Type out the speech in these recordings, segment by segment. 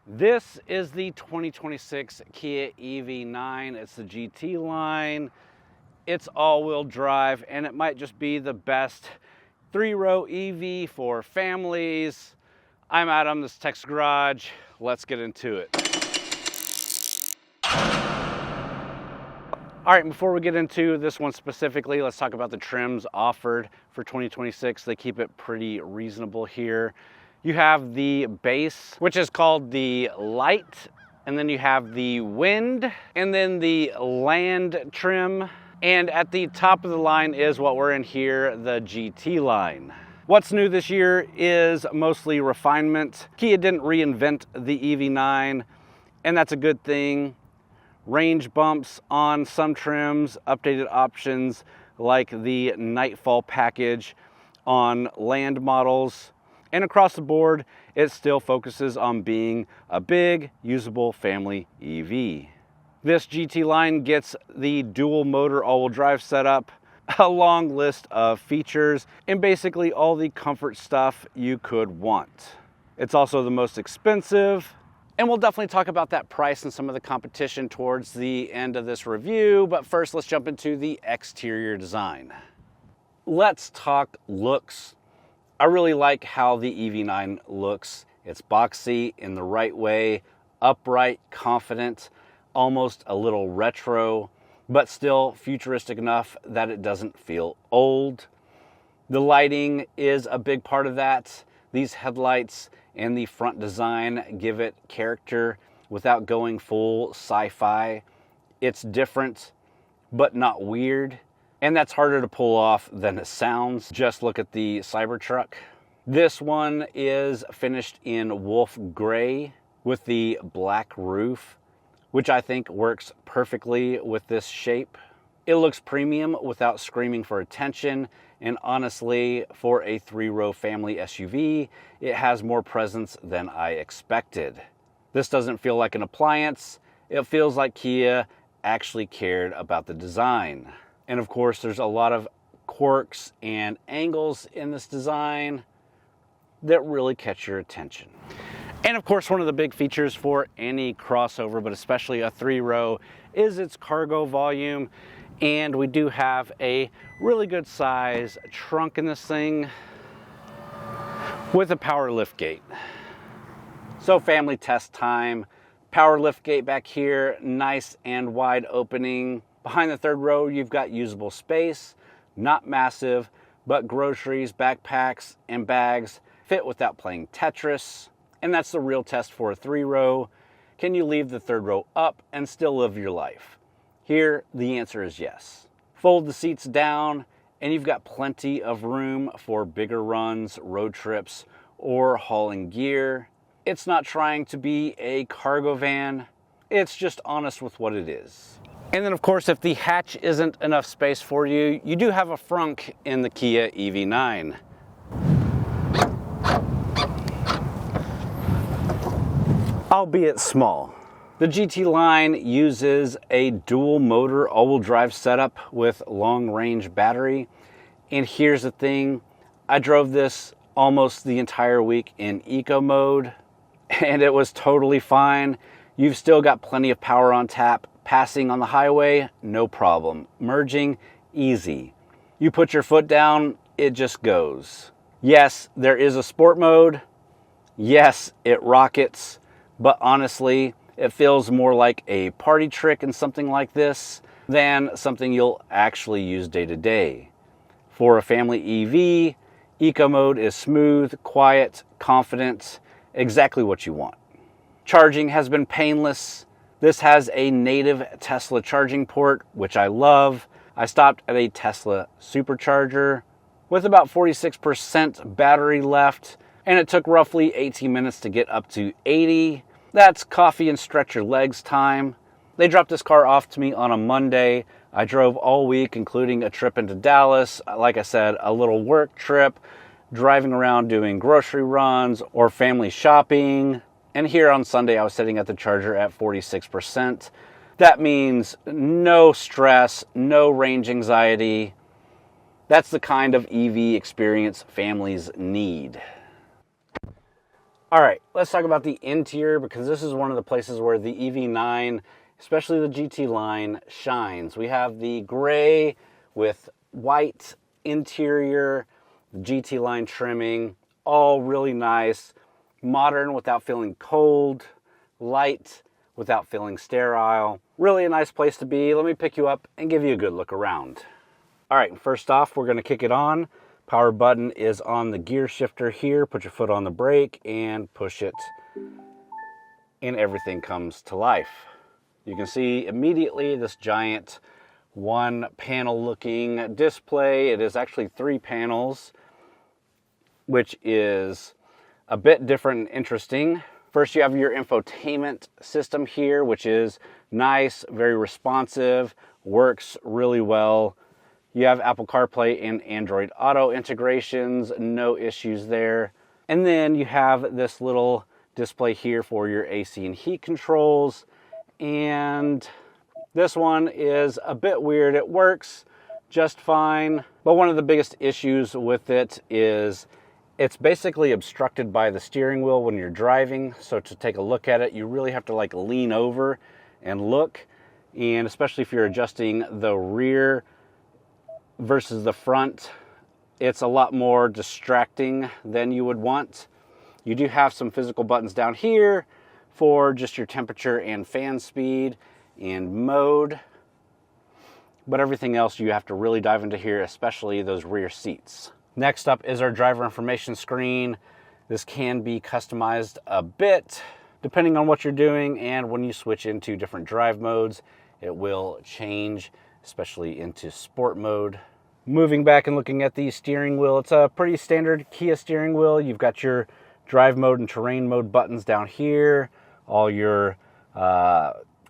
This is the 2026 Kia EV9. It's the GT line. It's all-wheel drive, and it might just be the best three-row EV for families. I'm Adam, this is Tech's Garage. Let's get into it. All right, before we get into this one specifically, let's talk about the trims offered for 2026. They keep it pretty reasonable here. You have the base, which is called the Light, and then you have the Wind, and then the Land trim. And at the top of the line is what we're in here, the GT line. What's new this year is mostly refinement. Kia didn't reinvent the EV9, and that's a good thing. Range bumps on some trims, updated options like the Nightfall package on Land models. And across the board, it still focuses on being a big, usable family EV. This GT line gets the dual motor all-wheel drive setup, a long list of features, and basically all the comfort stuff you could want. It's also the most expensive, and we'll definitely talk about that price and some of the competition towards the end of this review, but first let's jump into the exterior design. Let's talk looks. I really like how the EV9 looks. It's boxy in the right way, upright, confident, almost a little retro, but still futuristic enough that it doesn't feel old. The lighting is a big part of that. These headlights and the front design give it character without going full sci-fi. It's different, but not weird. And that's harder to pull off than it sounds. Just look at the Cybertruck. This one is finished in wolf gray with the black roof, which I think works perfectly with this shape. It looks premium without screaming for attention, and honestly, for a three-row family SUV, it has more presence than I expected. This doesn't feel like an appliance. It feels like Kia actually cared about the design. And of course, there's a lot of quirks and angles in this design that really catch your attention. And of course, one of the big features for any crossover, but especially a three-row, is its cargo volume. And we do have a really good size trunk in this thing with a power lift gate. So family test time. Power lift gate back here, nice and wide opening. Behind the third row, you've got usable space, not massive, but groceries, backpacks, and bags fit without playing Tetris. And that's the real test for a three-row. Can you leave the third row up and still live your life? Here, the answer is yes. Fold the seats down, and you've got plenty of room for bigger runs, road trips, or hauling gear. It's not trying to be a cargo van. It's just honest with what it is. And then of course, if the hatch isn't enough space for you, you do have a Frunk in the Kia EV9. Albeit small. The GT line uses a dual motor all-wheel drive setup with long range battery. And here's the thing, I drove this almost the entire week in eco mode, and it was totally fine. You've still got plenty of power on tap. Passing on the highway, no problem. Merging, easy. You put your foot down, it just goes. Yes, there is a sport mode. Yes, it rockets. But honestly, it feels more like a party trick in something like this than something you'll actually use day to day. For a family EV, eco mode is smooth, quiet, confident, exactly what you want. Charging has been painless. This has a native Tesla charging port, which I love. I stopped at a Tesla Supercharger with about 46% battery left, and it took roughly 18 minutes to get up to 80. That's coffee and stretch your legs time. They dropped this car off to me on a Monday. I drove all week, including a trip into Dallas. Like I said, a little work trip, driving around doing grocery runs or family shopping. And here on Sunday, I was sitting at the charger at 46%. That means no stress, no range anxiety. That's the kind of EV experience families need. All right, let's talk about the interior, because this is one of the places where the EV9, especially the GT line, shines. We have the gray with white interior, the GT line trimming, all really nice, modern without feeling cold, light without feeling sterile. Really a nice place to be. Let me pick you up and give you a good look around. All right, first off, we're gonna kick it on. Power button is on the gear shifter here. Put your foot on the brake and push it, and everything comes to life. You can see immediately this giant one panel looking display. It is actually 3 panels, which is a bit different and interesting. First, you have your infotainment system here, which is nice, very responsive, works really well. You have Apple CarPlay and Android Auto integrations, no issues there. And then you have this little display here for your AC and heat controls. And this one is a bit weird. It works just fine, but one of the biggest issues with it is it's basically obstructed by the steering wheel when you're driving. So to take a look at it, you really have to like lean over and look. And especially if you're adjusting the rear versus the front, it's a lot more distracting than you would want. You do have some physical buttons down here for just your temperature and fan speed and mode, but everything else you have to really dive into here, especially those rear seats. Next up is our driver information screen. This can be customized a bit depending on what you're doing, and when you switch into different drive modes, it will change, especially into sport mode. Moving back and looking at the steering wheel, it's a pretty standard Kia steering wheel. You've got your drive mode and terrain mode buttons down here, all your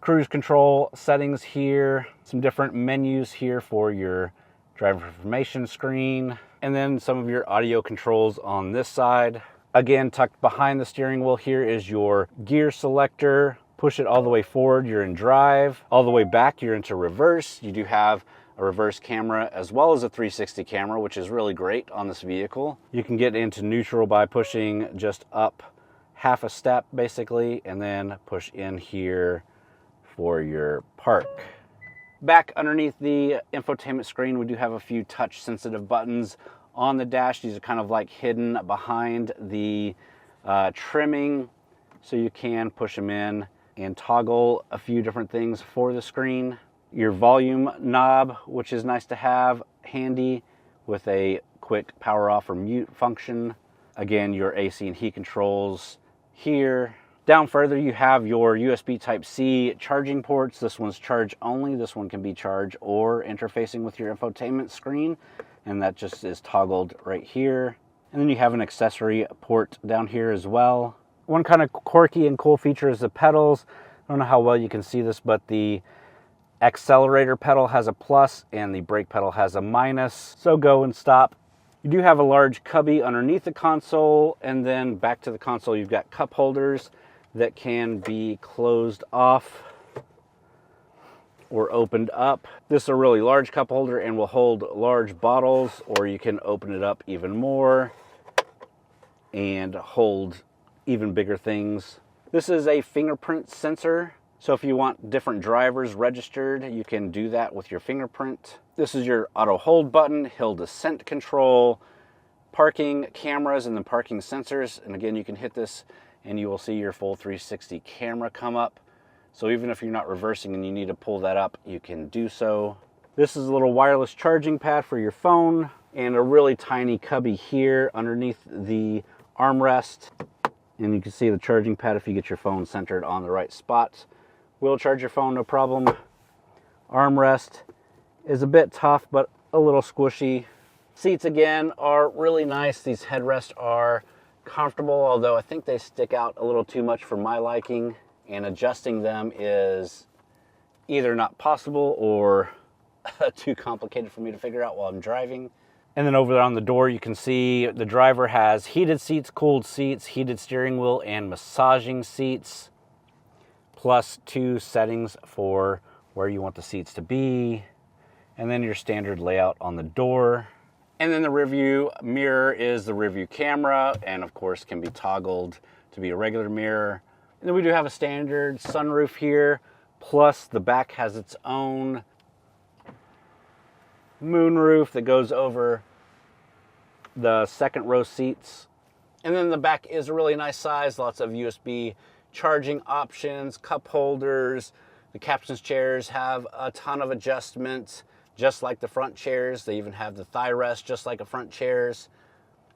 cruise control settings here, some different menus here for your driver information screen, and then some of your audio controls on this side. Again, tucked behind the steering wheel here is your gear selector. Push it all the way forward, you're in drive. All the way back, you're into reverse. You do have a reverse camera as well as a 360 camera, which is really great on this vehicle. You can get into neutral by pushing just up half a step basically, and then push in here for your park. Back underneath the infotainment screen, we do have a few touch sensitive buttons on the dash. These are kind of like hidden behind the trimming, so you can push them in and toggle a few different things for the screen. Your volume knob, which is nice to have handy with a quick power off or mute function. Again, your AC and heat controls here. Down further, you have your USB Type-C charging ports. This one's charge only. This one can be charge or interfacing with your infotainment screen, and that just is toggled right here. And then you have an accessory port down here as well. One kind of quirky and cool feature is the pedals. I don't know how well you can see this, but the accelerator pedal has a plus and the brake pedal has a minus. So go and stop. You do have a large cubby underneath the console, and then back to the console you've got cup holders that can be closed off or opened up. This is a really large cup holder and will hold large bottles, or you can open it up even more and hold even bigger things. This is a fingerprint sensor, so if you want different drivers registered, you can do that with your fingerprint. This is your auto hold button, hill descent control, parking cameras and the parking sensors. And again, you can hit this and you will see your full 360 camera come up. So even if you're not reversing and you need to pull that up, you can do so. This is a little wireless charging pad for your phone, and a really tiny cubby here underneath the armrest. And you can see the charging pad if you get your phone centered on the right spot. Will charge your phone, no problem. Armrest is a bit tough, but a little squishy. Seats again are really nice. These headrests are comfortable, although I think they stick out a little too much for my liking, and adjusting them is either not possible or too complicated for me to figure out while I'm driving. And then over there on the door, you can see the driver has heated seats, cooled seats, heated steering wheel, and massaging seats, plus 2 settings for where you want the seats to be, and then your standard layout on the door. And then the rear view mirror is the rear view camera, and of course can be toggled to be a regular mirror. And then we do have a standard sunroof here, plus the back has its own moonroof that goes over the second row seats. And then the back is a really nice size, lots of USB charging options, cup holders. The captain's chairs have a ton of adjustments, just like the front chairs. They even have the thigh rest, just like a front chairs.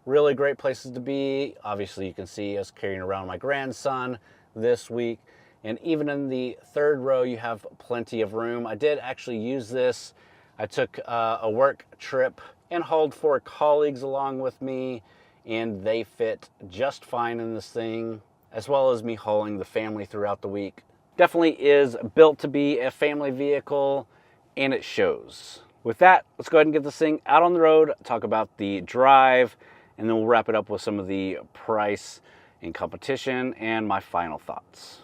Really great places to be. Obviously, you can see us carrying around my grandson this week. And even in the third row, you have plenty of room. I did actually use this. I took a work trip and hauled 4 colleagues along with me, and they fit just fine in this thing, as well as me hauling the family throughout the week. Definitely is built to be a family vehicle, and it shows. With that, let's go ahead and get this thing out on the road, talk about the drive, and then we'll wrap it up with some of the price and competition and my final thoughts.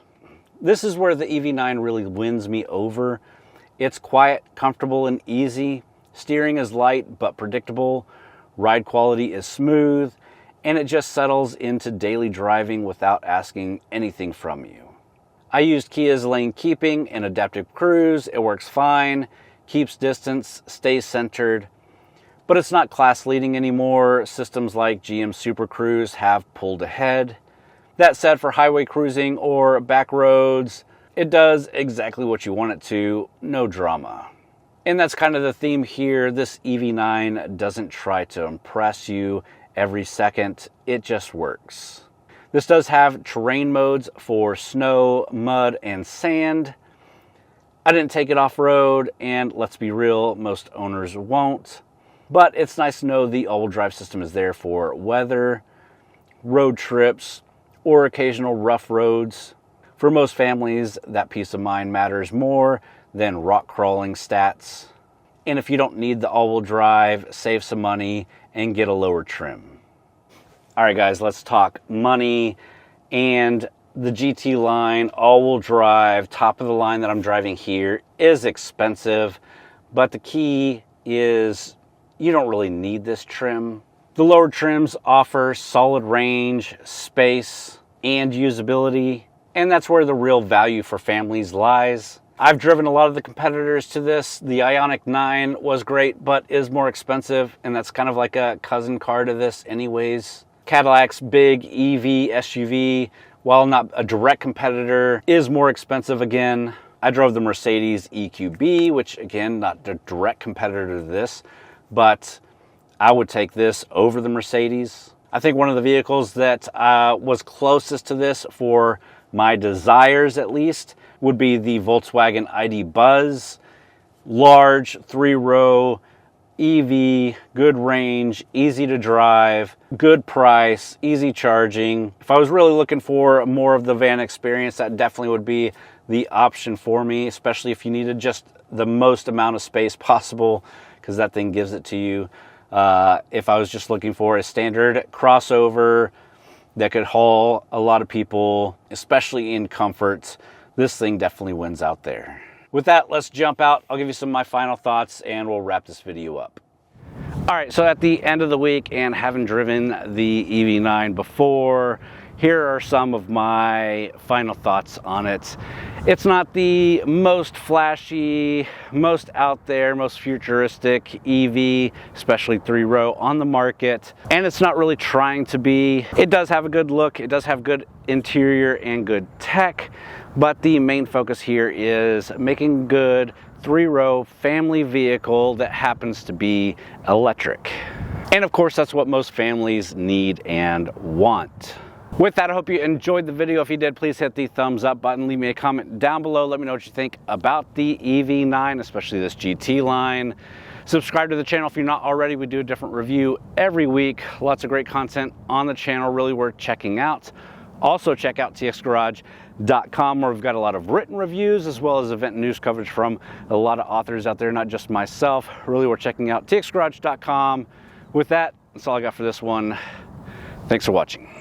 This is where the EV9 really wins me over. It's quiet, comfortable, and easy. Steering is light but predictable. Ride quality is smooth, and it just settles into daily driving without asking anything from you. I used Kia's lane keeping and adaptive cruise. It works fine, keeps distance, stays centered, but it's not class leading anymore. Systems like GM Super Cruise have pulled ahead. That said, for highway cruising or back roads, it does exactly what you want it to, no drama. And that's kind of the theme here. This EV9 doesn't try to impress you every second, it just works. This does have terrain modes for snow, mud, and sand. I didn't take it off-road, and let's be real, most owners won't. But it's nice to know the all-wheel drive system is there for weather, road trips, or occasional rough roads. For most families, that peace of mind matters more than rock crawling stats. And if you don't need the all-wheel drive, save some money and get a lower trim. All right, guys, let's talk money. And the GT line, all-wheel drive, top of the line that I'm driving here is expensive, but the key is you don't really need this trim. The lower trims offer solid range, space, and usability, and that's where the real value for families lies. I've driven a lot of the competitors to this. The Ioniq 9 was great, but is more expensive, and that's kind of like a cousin car to this anyways. Cadillac's big EV SUV, while not a direct competitor, is more expensive again. I drove the Mercedes EQB, which again, not the direct competitor to this, but I would take this over the Mercedes. I think one of the vehicles that was closest to this for my desires at least would be the Volkswagen ID.Buzz. Large, 3-row, EV, good range, easy to drive, good price, easy charging. If I was really looking for more of the van experience, that definitely would be the option for me, especially if you needed just the most amount of space possible, because that thing gives it to you. If I was just looking for a standard crossover that could haul a lot of people, especially in comfort, this thing definitely wins out there. With that, let's jump out. I'll give you some of my final thoughts and we'll wrap this video up. All right, so at the end of the week and having driven the EV9 before, here are some of my final thoughts on it. It's not the most flashy, most out there, most futuristic EV, especially 3-row on the market, and it's not really trying to be. It does have a good look, it does have good interior and good tech, but the main focus here is making good 3-row family vehicle that happens to be electric. And of course, that's what most families need and want. With that, I hope you enjoyed the video. If you did, please hit the thumbs up button. Leave me a comment down below. Let me know what you think about the EV9, especially this GT line. Subscribe to the channel if you're not already. We do a different review every week. Lots of great content on the channel, really worth checking out. Also check out txgarage.com, where we've got a lot of written reviews as well as event news coverage from a lot of authors out there, not just myself. Really worth checking out txgarage.com. With that, that's all I got for this one. Thanks for watching.